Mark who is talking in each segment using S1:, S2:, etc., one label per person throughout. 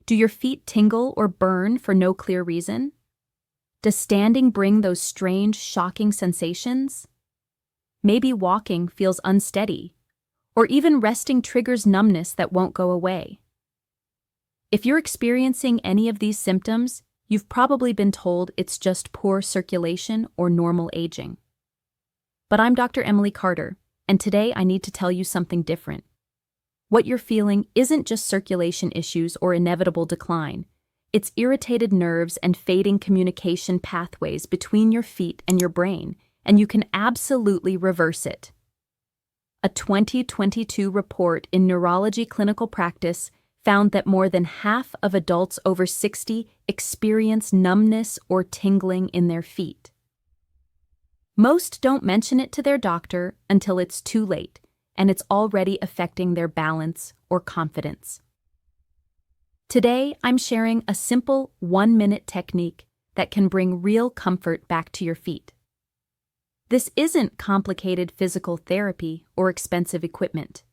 S1: Do your feet tingle or burn for no clear reason? Does standing bring those strange, shocking sensations? Maybe walking feels unsteady, or even resting triggers numbness that won't go away. If you're experiencing any of these symptoms, you've probably been told it's just poor circulation or normal aging. But I'm Dr. Emily Carter, and today I need to tell you something different. What you're feeling isn't just circulation issues or inevitable decline. It's irritated nerves and fading communication pathways between your feet and your brain, and you can absolutely reverse it. A 2022 report in Neurology Clinical Practice found that more than half of adults over 60 experience numbness or tingling in their feet. Most don't mention it to their doctor until it's too late, and it's already affecting their balance or confidence. Today, I'm sharing a simple 1-minute technique that can bring real comfort back to your feet. This isn't complicated physical therapy or expensive equipment.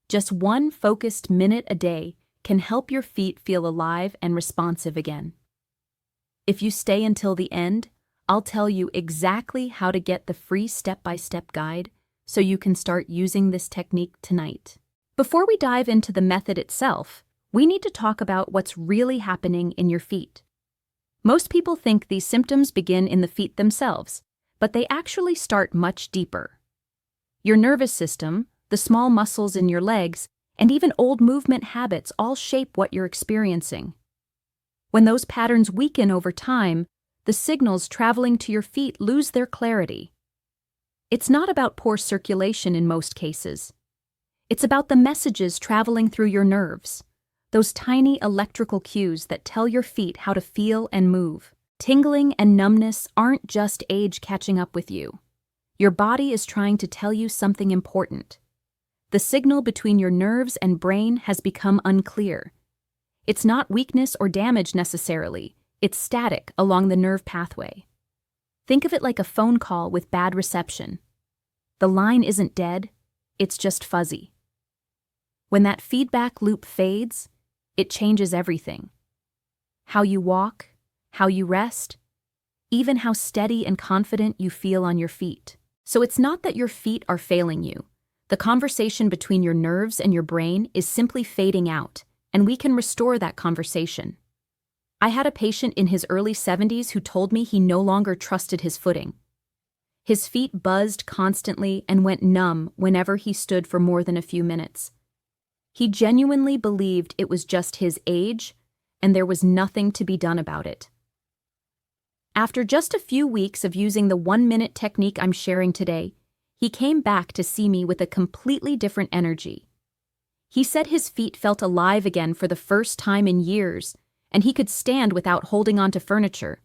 S1: Just one focused minute a day can help your feet feel alive and responsive again. If you stay until the end, I'll tell you exactly how to get the free step-by-step guide so you can start using this technique tonight. Before we dive into the method itself, we need to talk about what's really happening in your feet. Most people think these symptoms begin in the feet themselves, but they actually start much deeper. Your nervous system, the small muscles in your legs, and even old movement habits all shape what you're experiencing. When those patterns weaken over time, the signals traveling to your feet lose their clarity. It's not about poor circulation in most cases. It's about the messages traveling through your nerves, those tiny electrical cues that tell your feet how to feel and move. Tingling and numbness aren't just age catching up with you. Your body is trying to tell you something important. The signal between your nerves and brain has become unclear. It's not weakness or damage necessarily. It's static along the nerve pathway. Think of it like a phone call with bad reception. The line isn't dead, it's just fuzzy. When that feedback loop fades, it changes everything. How you walk, how you rest, even how steady and confident you feel on your feet. So it's not that your feet are failing you. The conversation between your nerves and your brain is simply fading out, and we can restore that conversation. I had a patient in his early 70s who told me he no longer trusted his footing. His feet buzzed constantly and went numb whenever he stood for more than a few minutes. He genuinely believed it was just his age, and there was nothing to be done about it. After just a few weeks of using the 1-minute technique I'm sharing today, he came back to see me with a completely different energy. He said his feet felt alive again for the first time in years, and he could stand without holding onto furniture.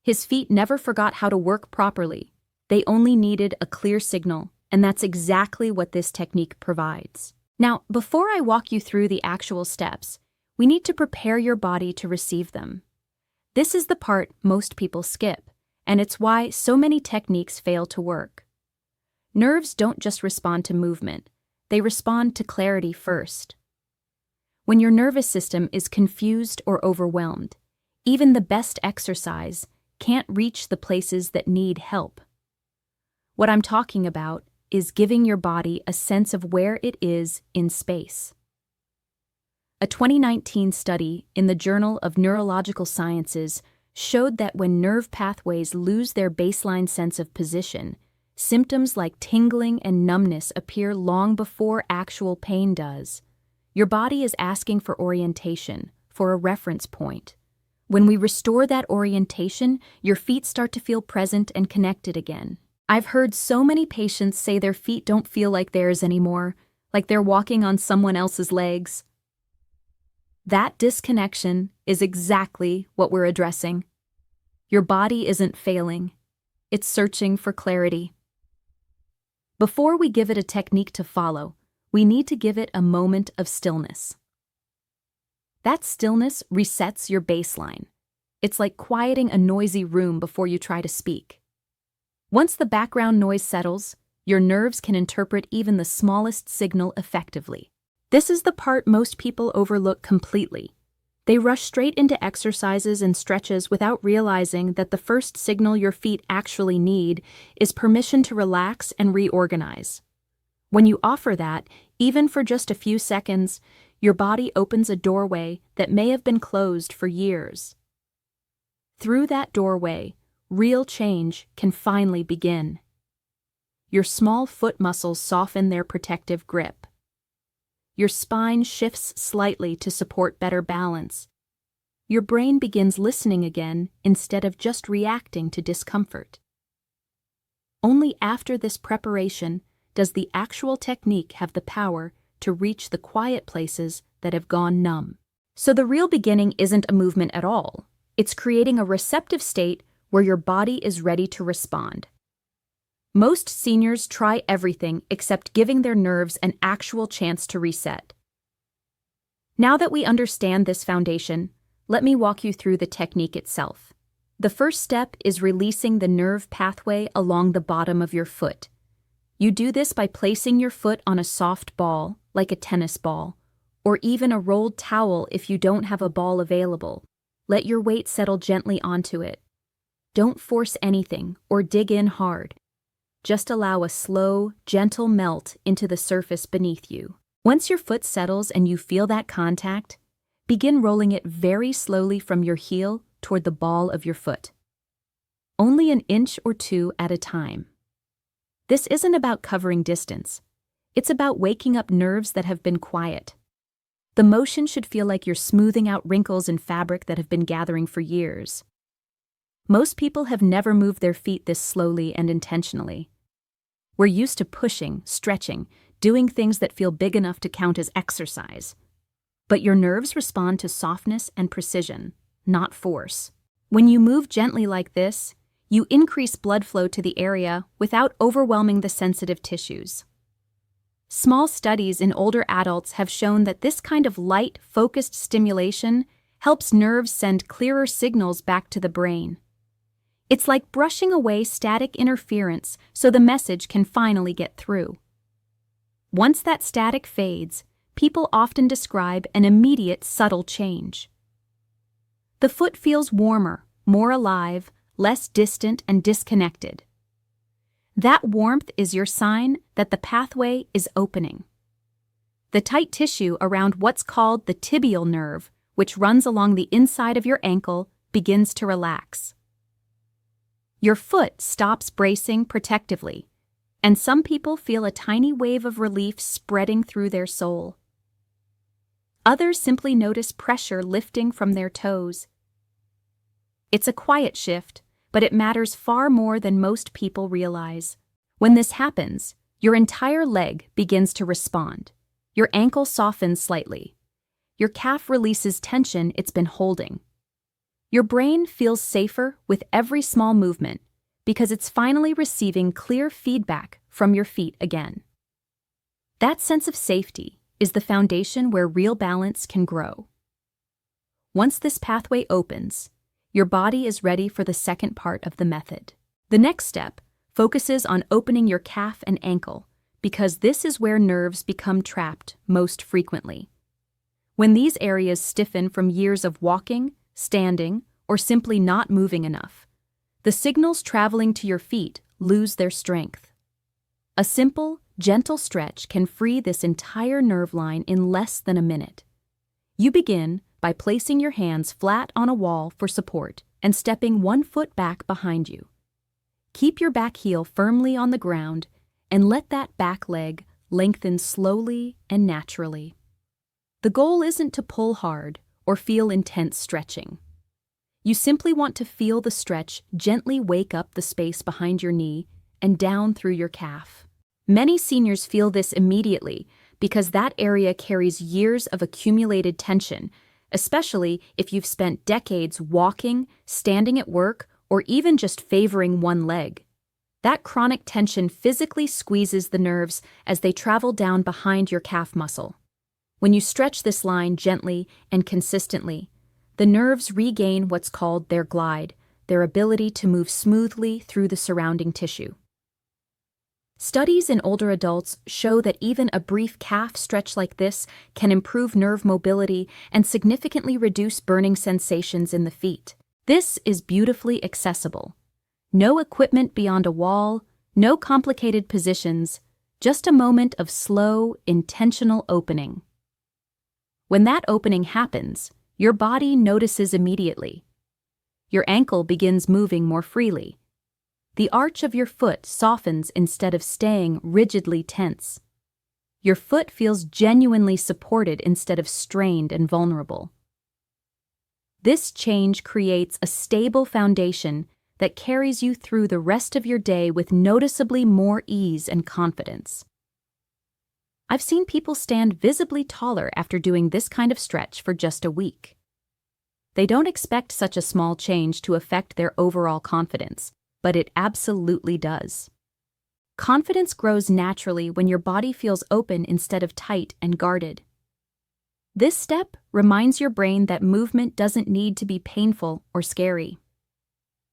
S1: His feet never forgot how to work properly. They only needed a clear signal, and that's exactly what this technique provides. Now, before I walk you through the actual steps, we need to prepare your body to receive them. This is the part most people skip, and it's why so many techniques fail to work. Nerves don't just respond to movement, they respond to clarity first. When your nervous system is confused or overwhelmed, even the best exercise can't reach the places that need help. What I'm talking about is giving your body a sense of where it is in space. A 2019 study in the Journal of Neurological Sciences showed that when nerve pathways lose their baseline sense of position, symptoms like tingling and numbness appear long before actual pain does. Your body is asking for orientation, for a reference point. When we restore that orientation, your feet start to feel present and connected again. I've heard so many patients say their feet don't feel like theirs anymore, like they're walking on someone else's legs. That disconnection is exactly what we're addressing. Your body isn't failing. It's searching for clarity. Before we give it a technique to follow, we need to give it a moment of stillness. That stillness resets your baseline. It's like quieting a noisy room before you try to speak. Once the background noise settles, your nerves can interpret even the smallest signal effectively. This is the part most people overlook completely. They rush straight into exercises and stretches without realizing that the first signal your feet actually need is permission to relax and reorganize. When you offer that, even for just a few seconds, your body opens a doorway that may have been closed for years. Through that doorway, real change can finally begin. Your small foot muscles soften their protective grip. Your spine shifts slightly to support better balance. Your brain begins listening again instead of just reacting to discomfort. Only after this preparation does the actual technique have the power to reach the quiet places that have gone numb. So the real beginning isn't a movement at all. It's creating a receptive state where your body is ready to respond. Most seniors try everything except giving their nerves an actual chance to reset. Now that we understand this foundation, let me walk you through the technique itself. The first step is releasing the nerve pathway along the bottom of your foot. You do this by placing your foot on a soft ball, like a tennis ball, or even a rolled towel if you don't have a ball available. Let your weight settle gently onto it. Don't force anything or dig in hard. Just allow a slow, gentle melt into the surface beneath you. Once your foot settles and you feel that contact, begin rolling it very slowly from your heel toward the ball of your foot. Only an inch or two at a time. This isn't about covering distance. It's about waking up nerves that have been quiet. The motion should feel like you're smoothing out wrinkles in fabric that have been gathering for years. Most people have never moved their feet this slowly and intentionally. We're used to pushing, stretching, doing things that feel big enough to count as exercise. But your nerves respond to softness and precision, not force. When you move gently like this, you increase blood flow to the area without overwhelming the sensitive tissues. Small studies in older adults have shown that this kind of light, focused stimulation helps nerves send clearer signals back to the brain. It's like brushing away static interference so the message can finally get through. Once that static fades, people often describe an immediate subtle change. The foot feels warmer, more alive, less distant and disconnected. That warmth is your sign that the pathway is opening. The tight tissue around what's called the tibial nerve, which runs along the inside of your ankle, begins to relax. Your foot stops bracing protectively, and some people feel a tiny wave of relief spreading through their sole. Others simply notice pressure lifting from their toes. It's a quiet shift, but it matters far more than most people realize. When this happens, your entire leg begins to respond. Your ankle softens slightly. Your calf releases tension it's been holding. Your brain feels safer with every small movement because it's finally receiving clear feedback from your feet again. That sense of safety is the foundation where real balance can grow. Once this pathway opens, your body is ready for the second part of the method. The next step focuses on opening your calf and ankle because this is where nerves become trapped most frequently. When these areas stiffen from years of walking, standing, or simply not moving enough, the signals traveling to your feet lose their strength. A simple, gentle stretch can free this entire nerve line in less than a minute. You begin by placing your hands flat on a wall for support and stepping one foot back behind you. Keep your back heel firmly on the ground and let that back leg lengthen slowly and naturally. The goal isn't to pull hard or feel intense stretching. You simply want to feel the stretch gently wake up the space behind your knee and down through your calf. Many seniors feel this immediately because that area carries years of accumulated tension, especially if you've spent decades walking, standing at work, or even just favoring one leg. That chronic tension physically squeezes the nerves as they travel down behind your calf muscle. When you stretch this line gently and consistently, the nerves regain what's called their glide, their ability to move smoothly through the surrounding tissue. Studies in older adults show that even a brief calf stretch like this can improve nerve mobility and significantly reduce burning sensations in the feet. This is beautifully accessible. No equipment beyond a wall, no complicated positions, just a moment of slow, intentional opening. When that opening happens, your body notices immediately. Your ankle begins moving more freely. The arch of your foot softens instead of staying rigidly tense. Your foot feels genuinely supported instead of strained and vulnerable. This change creates a stable foundation that carries you through the rest of your day with noticeably more ease and confidence. I've seen people stand visibly taller after doing this kind of stretch for just a week. They don't expect such a small change to affect their overall confidence, but it absolutely does. Confidence grows naturally when your body feels open instead of tight and guarded. This step reminds your brain that movement doesn't need to be painful or scary.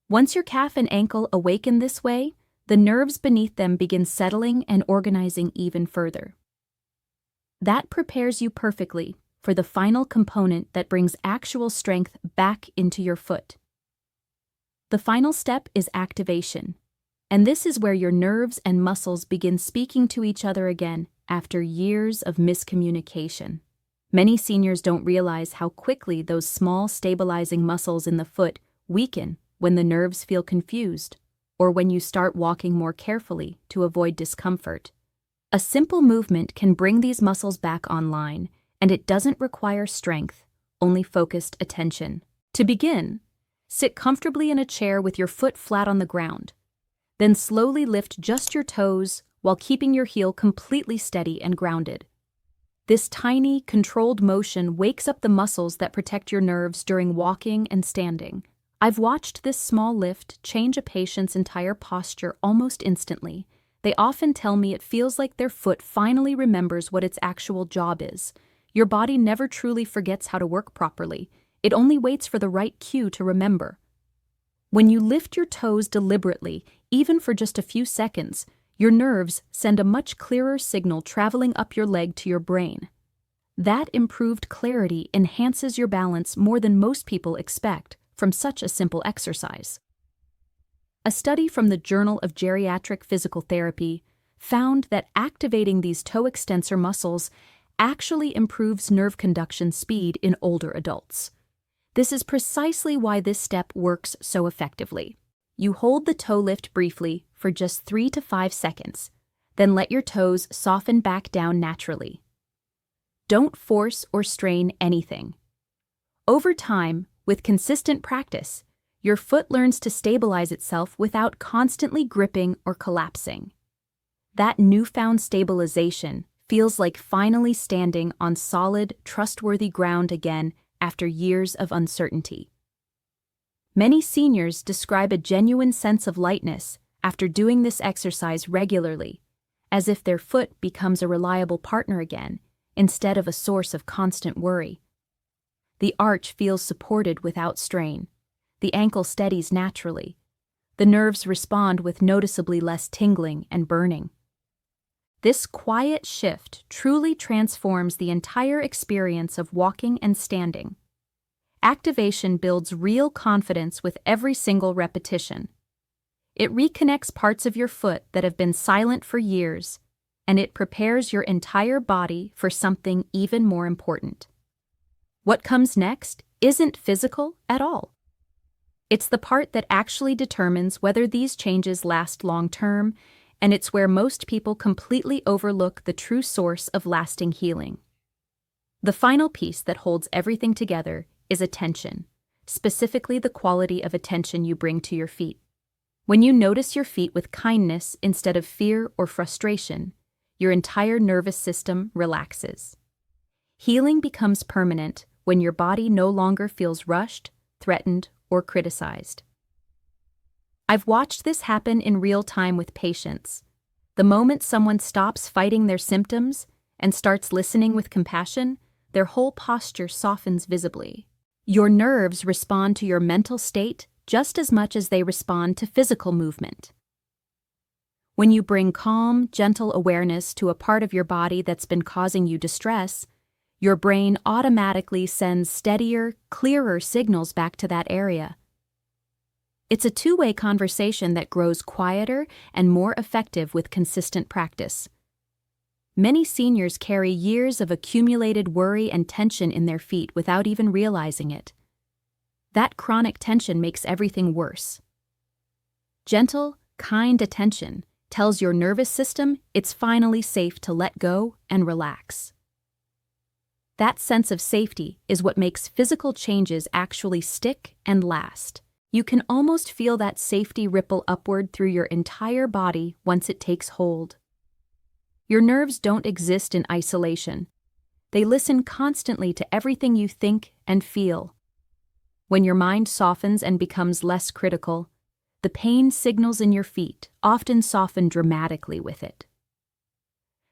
S1: Once your calf and ankle awaken this way, the nerves beneath them begin settling and organizing even further. That prepares you perfectly for the final component that brings actual strength back into your foot. The final step is activation, and this is where your nerves and muscles begin speaking to each other again after years of miscommunication. Many seniors don't realize how quickly those small stabilizing muscles in the foot weaken when the nerves feel confused, or when you start walking more carefully to avoid discomfort. A simple movement can bring these muscles back online, and it doesn't require strength, only focused attention. To begin, sit comfortably in a chair with your foot flat on the ground. Then slowly lift just your toes while keeping your heel completely steady and grounded. This tiny, controlled motion wakes up the muscles that protect your nerves during walking and standing. I've watched this small lift change a patient's entire posture almost instantly. They often tell me it feels like their foot finally remembers what its actual job is. Your body never truly forgets how to work properly. It only waits for the right cue to remember. When you lift your toes deliberately, even for just a few seconds, your nerves send a much clearer signal traveling up your leg to your brain. That improved clarity enhances your balance more than most people expect from such a simple exercise. A study from the Journal of Geriatric Physical Therapy found that activating these toe extensor muscles actually improves nerve conduction speed in older adults. This is precisely why this step works so effectively. You hold the toe lift briefly for just 3 to 5 seconds, then let your toes soften back down naturally. Don't force or strain anything. Over time, with consistent practice, your foot learns to stabilize itself without constantly gripping or collapsing. That newfound stabilization feels like finally standing on solid, trustworthy ground again after years of uncertainty. Many seniors describe a genuine sense of lightness after doing this exercise regularly, as if their foot becomes a reliable partner again, instead of a source of constant worry. The arch feels supported without strain. The ankle steadies naturally. The nerves respond with noticeably less tingling and burning. This quiet shift truly transforms the entire experience of walking and standing. Activation builds real confidence with every single repetition. It reconnects parts of your foot that have been silent for years, and it prepares your entire body for something even more important. What comes next isn't physical at all. It's the part that actually determines whether these changes last long-term, and it's where most people completely overlook the true source of lasting healing. The final piece that holds everything together is attention, specifically the quality of attention you bring to your feet. When you notice your feet with kindness instead of fear or frustration, your entire nervous system relaxes. Healing becomes permanent when your body no longer feels rushed, threatened, or criticized. I've watched this happen in real time with patients. The moment someone stops fighting their symptoms and starts listening with compassion, their whole posture softens visibly. Your nerves respond to your mental state just as much as they respond to physical movement. When you bring calm, gentle awareness to a part of your body that's been causing you distress, your brain automatically sends steadier, clearer signals back to that area. It's a two-way conversation that grows quieter and more effective with consistent practice. Many seniors carry years of accumulated worry and tension in their feet without even realizing it. That chronic tension makes everything worse. Gentle, kind attention tells your nervous system it's finally safe to let go and relax. That sense of safety is what makes physical changes actually stick and last. You can almost feel that safety ripple upward through your entire body once it takes hold. Your nerves don't exist in isolation. They listen constantly to everything you think and feel. When your mind softens and becomes less critical, the pain signals in your feet often soften dramatically with it.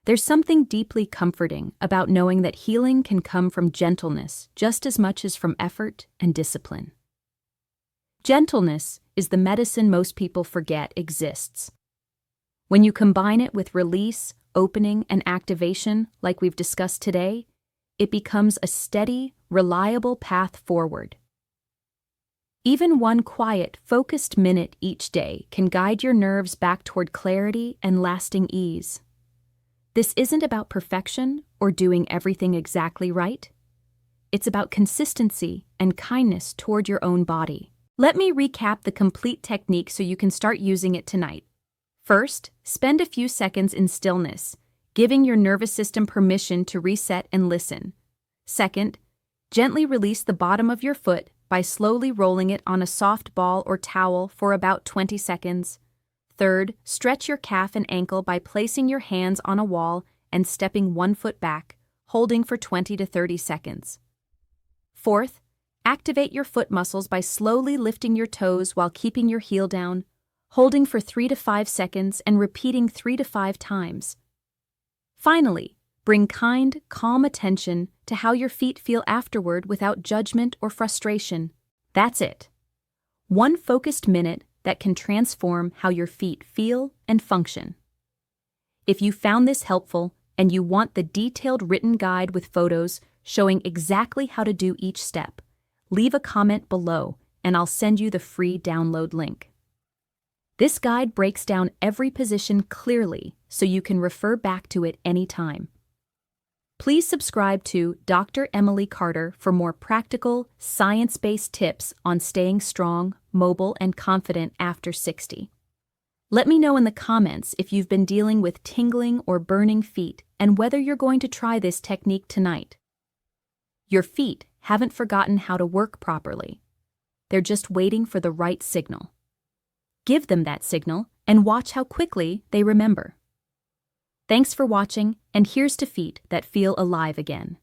S1: There's something deeply comforting about knowing that healing can come from gentleness just as much as from effort and discipline. Gentleness is the medicine most people forget exists. When you combine it with release, opening, and activation, like we've discussed today, it becomes a steady, reliable path forward. Even one quiet, focused minute each day can guide your nerves back toward clarity and lasting ease. This isn't about perfection or doing everything exactly right. It's about consistency and kindness toward your own body. Let me recap the complete technique so you can start using it tonight. First, spend a few seconds in stillness, giving your nervous system permission to reset and listen. Second, gently release the bottom of your foot by slowly rolling it on a soft ball or towel for about 20 seconds. Third, stretch your calf and ankle by placing your hands on a wall and stepping 1 foot back, holding for 20 to 30 seconds. Fourth, activate your foot muscles by slowly lifting your toes while keeping your heel down, holding for 3 to 5 seconds and repeating 3 to 5 times. Finally, bring kind, calm attention to how your feet feel afterward without judgment or frustration. That's it. One focused minute that can transform how your feet feel and function. If you found this helpful and you want the detailed written guide with photos showing exactly how to do each step, leave a comment below and I'll send you the free download link. This guide breaks down every position clearly so you can refer back to it anytime. Please subscribe to Dr. Emily Carter for more practical, science-based tips on staying strong, mobile, and confident after 60. Let me know in the comments if you've been dealing with tingling or burning feet and whether you're going to try this technique tonight. Your feet haven't forgotten how to work properly. They're just waiting for the right signal. Give them that signal and watch how quickly they remember. Thanks for watching, and here's to feet that feel alive again.